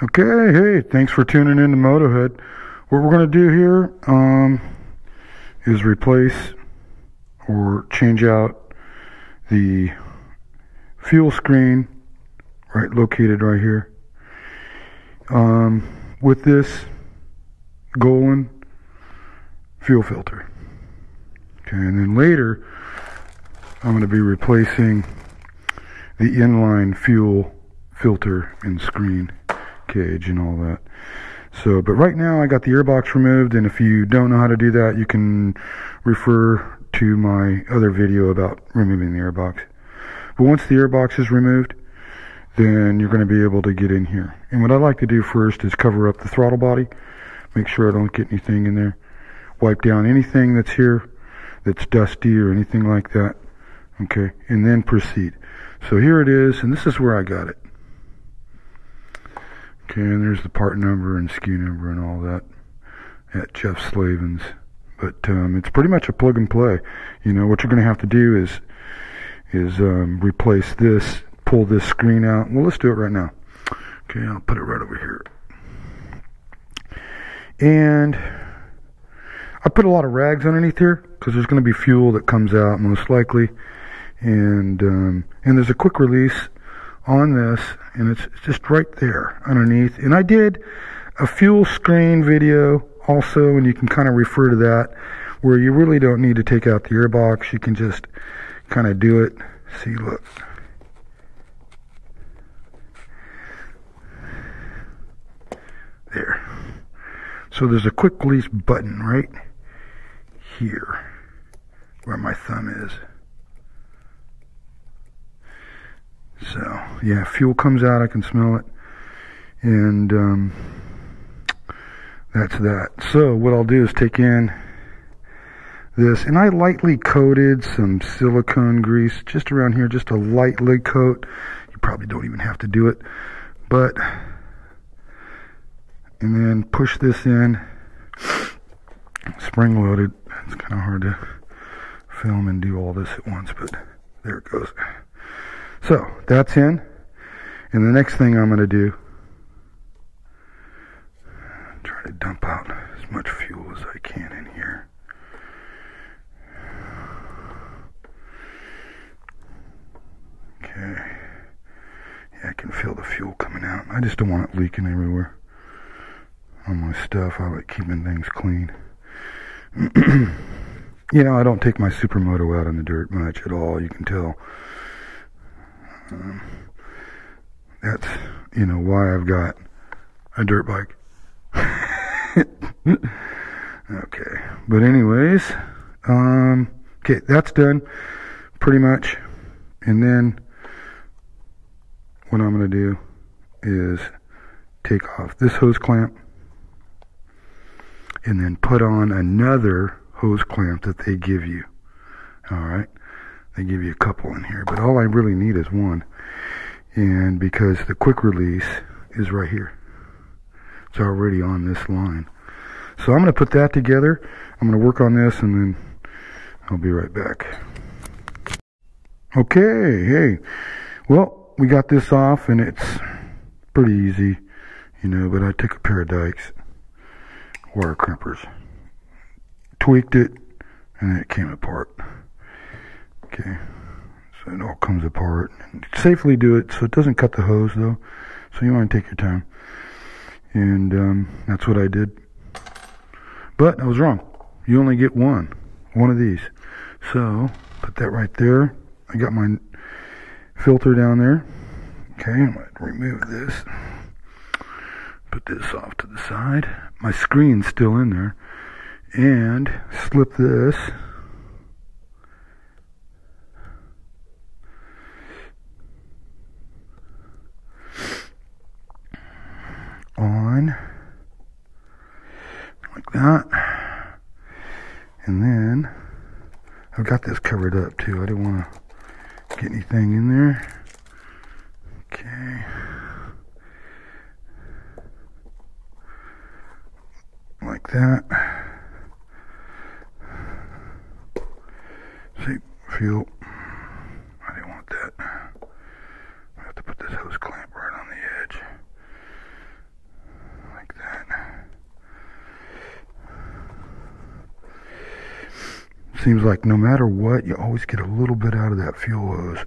Okay, hey, thanks for tuning in to MotoHead. What we're going to do here is replace or change out the fuel screen located right here with this Golan fuel filter. Okay, and then later I'm going to be replacing the inline fuel filter and screen cage and all that. So, but right now I got the airbox removed, and if you don't know how to do that, you can refer to my other video about removing the airbox. But once the airbox is removed, then you're going to be able to get in here. And what I like to do first is cover up the throttle body, make sure I don't get anything in there, wipe down anything that's here that's dusty or anything like that, okay, and then proceed. So here it is, and this is where I got it. Okay, and there's the part number and SKU number and all that at Jeff Slavin's. But it's pretty much a plug and play. You know, what you're going to have to do is replace this, pull this screen out. Well, let's do it right now. Okay, I'll put it right over here. And I put a lot of rags underneath here because there's going to be fuel that comes out most likely. And there's a quick release on this, and it's just right there underneath. And I did a fuel screen video also, and you can kind of refer to that, where you really don't need to take out the airbox. You can just kind of do it. See, look. There. So there's a quick release button right here where my thumb is. So, yeah, fuel comes out, I can smell it, and that's that. So, what I'll do is take in this, and I lightly coated some silicone grease just around here, just a light lid coat. You probably don't even have to do it, but, and then push this in, spring loaded. It's kind of hard to film and do all this at once, but there it goes. So, that's in, and the next thing I'm going to do, try to dump out as much fuel as I can in here. Okay, yeah, I can feel the fuel coming out. I just don't want it leaking everywhere on my stuff. I like keeping things clean. You know, I don't take my SuperMoto out in the dirt much at all, you can tell. That's, you know, why I've got a dirt bike. Okay, but anyways, okay, that's done pretty much. And then what I'm going to do is take off this hose clamp and then put on another hose clamp that they give you. All right. They give you a couple in here, but all I really need is one. And because the quick release is right here, it's already on this line. So I'm going to put that together. I'm going to work on this, and then I'll be right back. Okay, hey, well, we got this off, and it's pretty easy, you know, but I took a pair of dikes, wire crimpers, tweaked it, and then it came apart. Okay, so it all comes apart. And safely do it so it doesn't cut the hose, though. So you want to take your time. And that's what I did. But I was wrong. You only get one of these. So put that right there. I got my filter down there. Okay, I'm going to remove this. Put this off to the side. My screen's still in there. And slip this on like that, and then I've got this covered up too. I didn't want to get anything in there. Okay, like that. See, fuel. I didn't want that. I have to put this hose clamp right on the edge. seems like no matter what, you always get a little bit out of that fuel hose.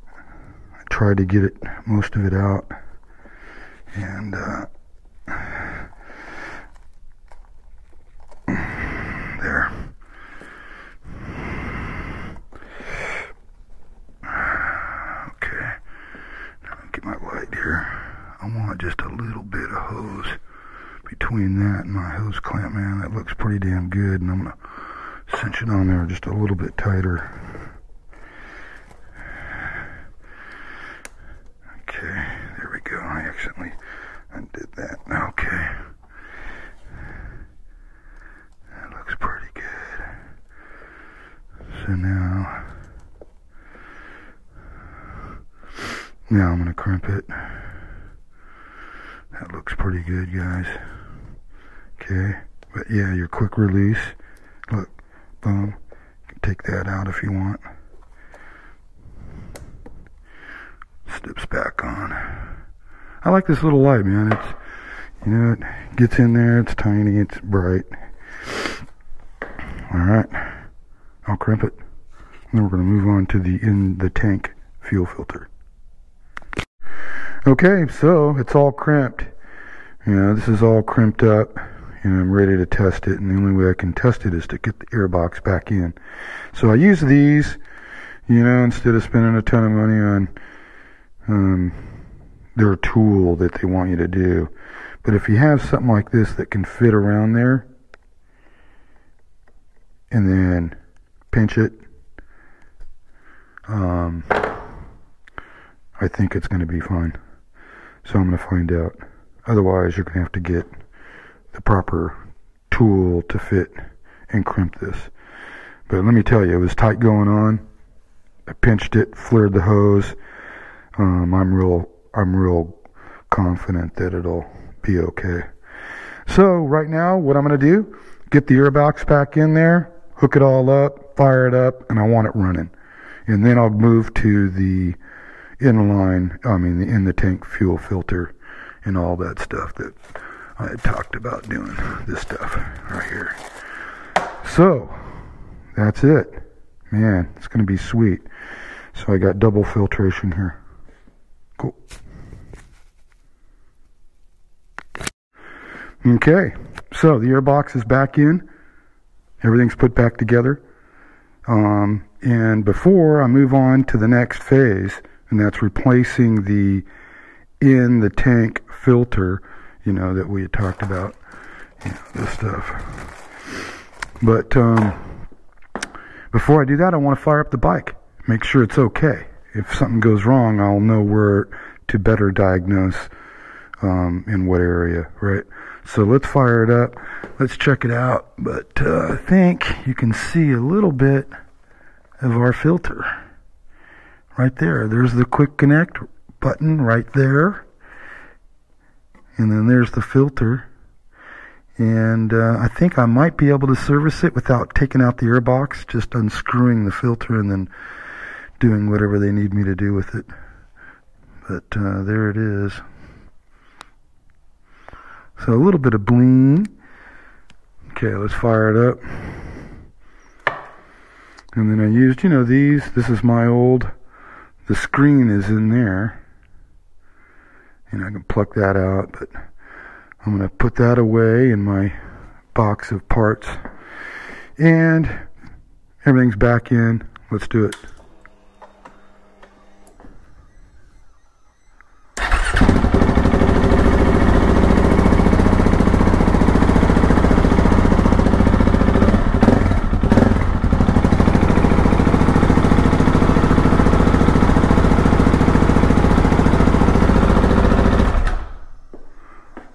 I tried to get it, most of it out, and there. Okay, now get my light here. I want just a little bit of hose between that and my hose clamp, man. That looks pretty damn good, and I'm gonna cinch it on there just a little bit tighter. Okay, there we go. I accidentally undid that. Okay, that looks pretty good. So now I'm gonna crimp it. That looks pretty good, guys. Okay, but yeah, your quick release. Look, boom. You can take that out if you want. Snips back on. I like this little light, man. It's, you know, it gets in there. It's tiny. It's bright. All right, I'll crimp it. And then we're going to move on to the in the tank fuel filter. Okay, so it's all crimped. You know, this is all crimped up. You know, I'm ready to test it, and the only way I can test it is to get the air box back in. So I use these, you know, instead of spending a ton of money on their tool that they want you to do. But if you have something like this that can fit around there, and then pinch it, I think it's going to be fine. So I'm going to find out. Otherwise, you're going to have to get the proper tool to fit and crimp this. But let me tell you, it was tight going on. I pinched it, flared the hose. I'm real confident that it'll be okay. So right now, what I'm going to do, get the air box back in there, hook it all up, fire it up, and I want it running. And then I'll move to the in the tank fuel filter and all that stuff that I had talked about doing, this stuff right here. So that's it, man. It's gonna be sweet. So I got double filtration here. Cool. Okay, so the air box is back in. Everything's put back together. And before I move on to the next phase, and that's replacing the in the tank filter, you know, that we had talked about, you know, this stuff. But before I do that, I want to fire up the bike, make sure it's okay. If something goes wrong, I'll know where to better diagnose in what area, right? So let's fire it up. Let's check it out. But I think you can see a little bit of our filter right there. There's the quick connect button right there. And then there's the filter. And I think I might be able to service it without taking out the air box, just unscrewing the filter and then doing whatever they need me to do with it. But there it is. So a little bit of bling. Okay, let's fire it up. And then I used, you know, these. This is my old, the screen is in there. And I can pluck that out, but I'm going to put that away in my box of parts. And everything's back in. Let's do it.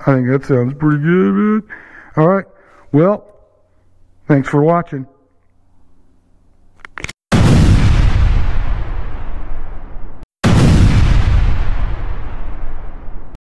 I think that sounds pretty good, man. All right. Well, thanks for watching.